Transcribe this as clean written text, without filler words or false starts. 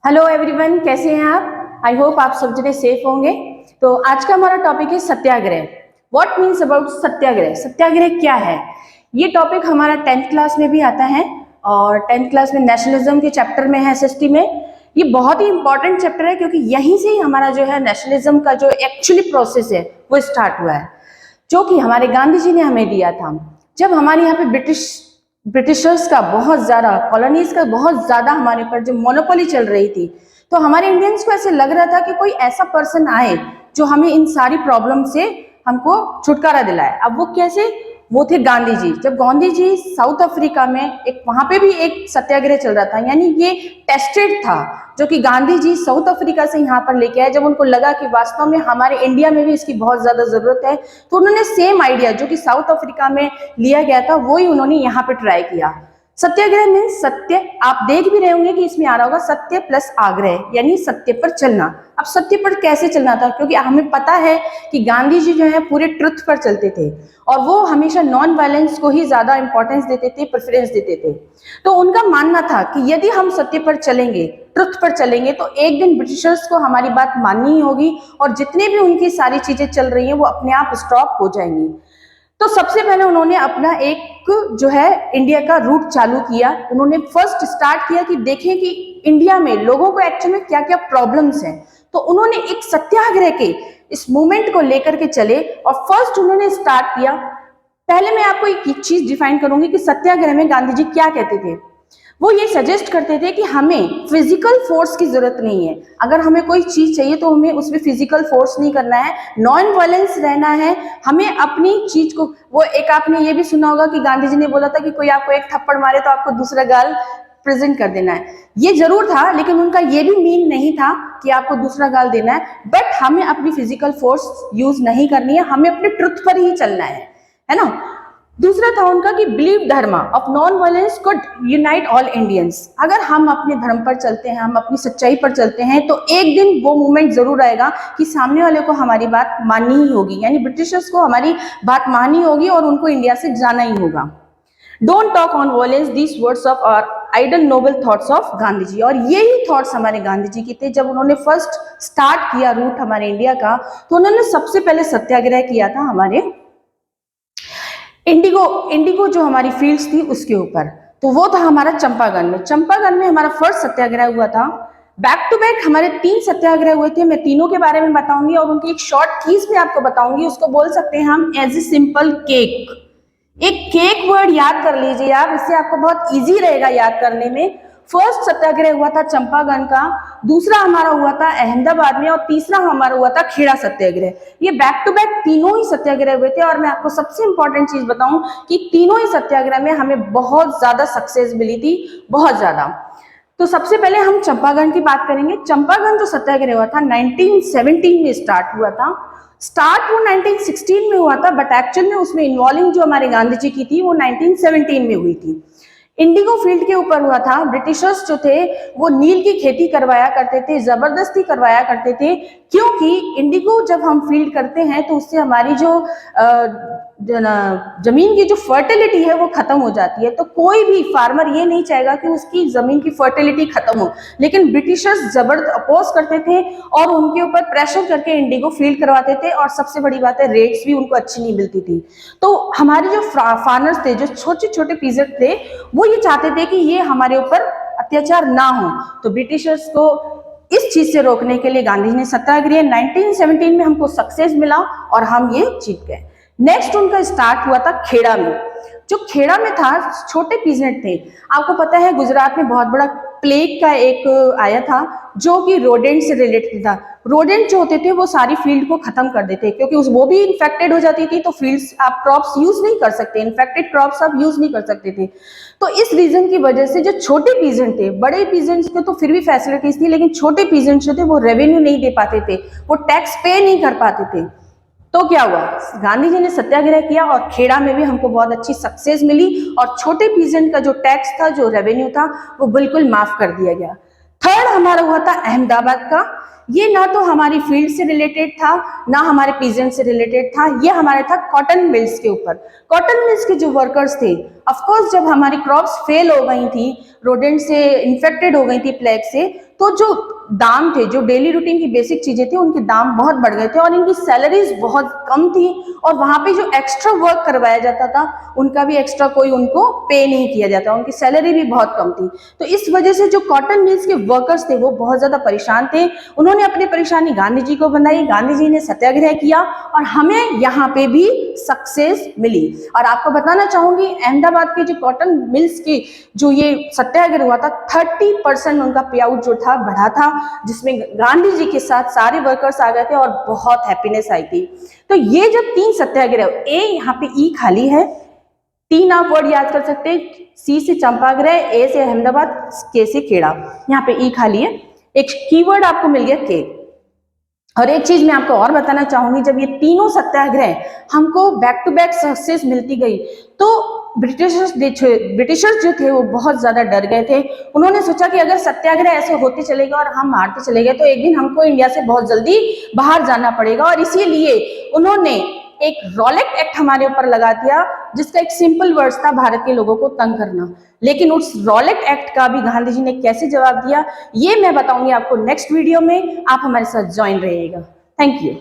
Hello everyone, कैसे हैं आप? आई होप आप सब जने सेफ होंगे। तो आज का हमारा टॉपिक है सत्याग्रह। व्हाट मीन्स अबाउट सत्याग्रह? सत्याग्रह क्या है? ये टॉपिक हमारा 10th क्लास में भी आता है और 10th क्लास में नेशनलिज्म के चैप्टर में है, एसएसटी में। ये बहुत ही इंपॉर्टेंट चैप्टर है क्योंकि यहीं से ही हमारा जो है नेशनलिज्म का जो एक्चुअली प्रोसेस है वो स्टार्ट हुआ है, जो कि हमारे गांधी जी ने हमें दिया था। जब हमारे यहाँ पे ब्रिटिशर्स का बहुत ज्यादा, कॉलोनीज का बहुत ज्यादा हमारे ऊपर जो मोनोपोली चल रही थी, तो हमारे इंडियंस को ऐसे लग रहा था कि कोई ऐसा पर्सन आए जो हमें इन सारी प्रॉब्लम से हमको छुटकारा दिलाए। अब वो कैसे? वो थे गांधी जी। जब गांधी जी साउथ अफ्रीका में एक, वहां पे भी एक सत्याग्रह चल रहा था, यानी ये टेस्टेड था, जो कि गांधी जी साउथ अफ्रीका से यहाँ पर लेके आए। जब उनको लगा कि वास्तव में हमारे इंडिया में भी इसकी बहुत ज्यादा जरूरत है, तो उन्होंने सेम आइडिया जो कि साउथ अफ्रीका में लिया गया था वही उन्होंने यहाँ पे ट्राई किया। सत्याग्रह मीन्स सत्य। आप देख भी रहे होंगे कि इसमें आ रहा होगा सत्य प्लस आग्रह, यानी सत्य पर चलना। अब सत्य पर कैसे चलना था? क्योंकि हमें पता है कि गांधी जी जो है पूरे ट्रुथ पर चलते थे और वो हमेशा नॉन वायलेंस को ही ज्यादा इंपॉर्टेंस देते थे, प्रेफरेंस देते थे। तो उनका मानना था कि यदि हम सत्य पर चलेंगे, ट्रुथ पर चलेंगे, तो एक दिन ब्रिटिशर्स को हमारी बात माननी ही होगी और जितने भी उनकी सारी चीजें चल रही हैं वो अपने आप स्टॉप हो जाएंगी। तो सबसे पहले उन्होंने अपना एक जो है इंडिया का रूट चालू किया। उन्होंने फर्स्ट स्टार्ट किया कि देखें कि इंडिया में लोगों को एक्चुअली में क्या क्या प्रॉब्लम्स हैं। तो उन्होंने एक सत्याग्रह के इस मूवमेंट को लेकर के चले और फर्स्ट उन्होंने स्टार्ट किया। पहले मैं आपको एक चीज डिफाइन करूंगी कि सत्याग्रह में गांधी जी क्या कहते थे। वो ये सजेस्ट करते थे कि हमें फिजिकल फोर्स की जरूरत नहीं है। अगर हमें कोई चीज चाहिए तो हमें उसमें फिजिकल फोर्स नहीं करना है, नॉन वायलेंस रहना है। हमें अपनी चीज को, वो एक आपने ये भी सुना होगा कि गांधी जी ने बोला था कि कोई आपको एक थप्पड़ मारे तो आपको दूसरा गाल प्रेजेंट कर देना है। ये जरूर था, लेकिन उनका ये भी मीन नहीं था कि आपको दूसरा गाल देना है। बट हमें अपनी फिजिकल फोर्स यूज नहीं करनी है, हमें अपने ट्रुथ पर ही चलना है ना। दूसरा था उनका कि बिलीव धर्म of non violence could unite all Indians. अगर हम अपने धर्म पर चलते हैं, हम अपनी सच्चाई पर चलते हैं, तो एक दिन वो मोमेंट जरूर आएगा कि सामने वाले को हमारी बात माननी ही होगी, यानी ब्रिटिशर्स को हमारी बात माननी होगी और उनको इंडिया से जाना ही होगा। Don't talk on violence, these words of our idol noble thoughts of Gandhi ji. और यही थॉट्स हमारे गांधी जी की थे। जब उन्होंने फर्स्ट स्टार्ट किया रूट हमारे इंडिया का, तो उन्होंने सबसे पहले सत्याग्रह किया था हमारे इंडिगो जो हमारी फील्ड्स थी उसके ऊपर। तो वो था हमारा चंपागन में। चंपागन में हमारा फर्स्ट सत्याग्रह हुआ था। बैक टू बैक हमारे 3 सत्याग्रह हुए थे। मैं तीनों के बारे में बताऊंगी और उनकी एक शॉर्ट कीज भी आपको बताऊंगी। उसको बोल सकते हैं हम एज ए सिंपल केक। एक केक वर्ड याद कर लीजिए आप, इससे आपको बहुत इजी रहेगा याद करने में। फर्स्ट सत्याग्रह हुआ था चंपागन का, दूसरा हमारा हुआ था अहमदाबाद में और तीसरा हमारा हुआ था खेड़ा सत्याग्रह। ये बैक टू बैक तीनों ही सत्याग्रह हुए थे। और मैं आपको सबसे इंपॉर्टेंट चीज बताऊं कि तीनों ही सत्याग्रह में हमें बहुत ज्यादा सक्सेस मिली थी, बहुत ज्यादा। तो सबसे पहले हम चंपागन की बात करेंगे। चंपागन जो सत्याग्रह हुआ था 1917 में स्टार्ट हुआ था। स्टार्ट वो 1916 में हुआ था, बट एक्चुअल में उसमें इन्वॉल्विंग जो हमारे गांधी जी की थी वो 1917 में हुई थी। इंडिगो फील्ड के ऊपर हुआ था। ब्रिटिशर्स जो थे वो नील की खेती करवाया करते थे, जबरदस्ती करवाया करते थे, क्योंकि इंडिगो जब हम फील्ड करते हैं तो उससे हमारी जो जमीन की जो फर्टिलिटी है वो खत्म हो जाती है। तो कोई भी फार्मर ये नहीं चाहेगा कि उसकी जमीन की फर्टिलिटी खत्म हो, लेकिन ब्रिटिशर्स जबरदस्त अपोज करते थे और उनके ऊपर प्रेशर करके इंडिगो फील्ड करवाते थे। और सबसे बड़ी बात है, रेट्स भी उनको अच्छी नहीं मिलती थी। तो हमारे जो फार्मर्स थे, जो छोटे छोटे पीजेंट थे, वो ये चाहते थे कि ये हमारे ऊपर अत्याचार ना हो। तो ब्रिटिशर्स को इस चीज से रोकने के लिए गांधी जी ने सत्याग्रह 1917 में हमको सक्सेस मिला और हम ये जीत गए। नेक्स्ट उनका स्टार्ट हुआ था खेड़ा में। जो खेड़ा में था, छोटे पीजेंट थे। आपको पता है गुजरात में बहुत बड़ा प्लेग का एक आया था जो कि रोडेंट से रिलेटेड था। रोडेंट जो होते थे वो सारी फील्ड को खत्म कर देते, क्योंकि वो भी इन्फेक्टेड हो जाती थी। तो फील्ड्स आप क्रॉप्स यूज नहीं कर सकते, इन्फेक्टेड क्रॉप्स आप यूज नहीं कर सकते थे। तो इस रीजन की वजह से जो छोटे पीजेंट थे, बड़े पीजेंट्स को तो फिर भी फैसिलिटीज थी, लेकिन छोटे पीजेंट्स जो थे वो रेवेन्यू नहीं दे पाते थे, वो टैक्स पे नहीं कर पाते थे। तो क्या हुआ, गांधी जी ने सत्याग्रह किया और खेड़ा में भी हमको बहुत अच्छी सक्सेस मिली और छोटे पीजेंट का जो टैक्स था, जो रेवेन्यू था, वो बिल्कुल माफ कर दिया गया। थर्ड हमारा हुआ था अहमदाबाद का। ये ना तो हमारी फील्ड से रिलेटेड था, ना हमारे पीजेंट से रिलेटेड था, ये हमारा था कॉटन मिल्स के ऊपर। कॉटन मिल्स के जो वर्कर्स थे, ऑफ कोर्स जब हमारी क्रॉप्स फेल हो गई थी, रोडेंट से इन्फेक्टेड हो गई थी प्लेग से, तो जो दाम थे, जो डेली रूटीन की बेसिक चीजें थी, उनके दाम बहुत बढ़ गए थे और इनकी सैलरीज बहुत कम थी। और वहां पे जो एक्स्ट्रा वर्क करवाया जाता था, उनका भी एक्स्ट्रा कोई उनको पे नहीं किया जाता, उनकी सैलरी भी बहुत कम थी। तो इस वजह से जो कॉटन मिल्स के वर्कर्स थे वो बहुत ज्यादा परेशान थे। उन्होंने अपनी परेशानी गांधी जी को बताई, गांधी जी ने सत्याग्रह किया और हमें यहाँ पे भी सक्सेस मिली। और आपको बताना चाहूंगी, अहमदाबाद के जो कॉटन मिल्स की जो ये सत्याग्रह हुआ था, 30% उनका पे आउट जो था बढ़ा था, जिसमें गांधी जी के साथ सारे वर्कर्स आ गए थे और बहुत हैप्पीनेस आई थी। तो ये जो 3 सत्याग्रह, ए यहाँ पे ई खाली है, 3 आप वर्ड याद कर सकते हैं, सी से चंपाग्रह, ए से अहमदाबाद, के से खेड़ा, यहाँ पे ई खाली है। एक कीवर्ड आपको मिल गया के। और एक चीज मैं आपको और बताना चाहूंगी, जब ये तीनों सत्याग्रह हमको बैक टू बैक सक्सेस मिलती गई, तो ब्रिटिशर्स जो थे वो बहुत ज्यादा डर गए थे। उन्होंने सोचा कि अगर सत्याग्रह ऐसे होते चलेगा और हम हारते चले गए, तो एक दिन हमको इंडिया से बहुत जल्दी बाहर जाना पड़ेगा। और इसीलिए उन्होंने एक रॉलेट एक्ट हमारे ऊपर लगा दिया, जिसका एक सिंपल वर्ड्स था, भारत के लोगों को तंग करना। लेकिन उस रॉलेट एक्ट का भी गांधी जी ने कैसे जवाब दिया, ये मैं बताऊंगी आपको नेक्स्ट वीडियो में। आप हमारे साथ ज्वाइन रहिएगा। Thank you.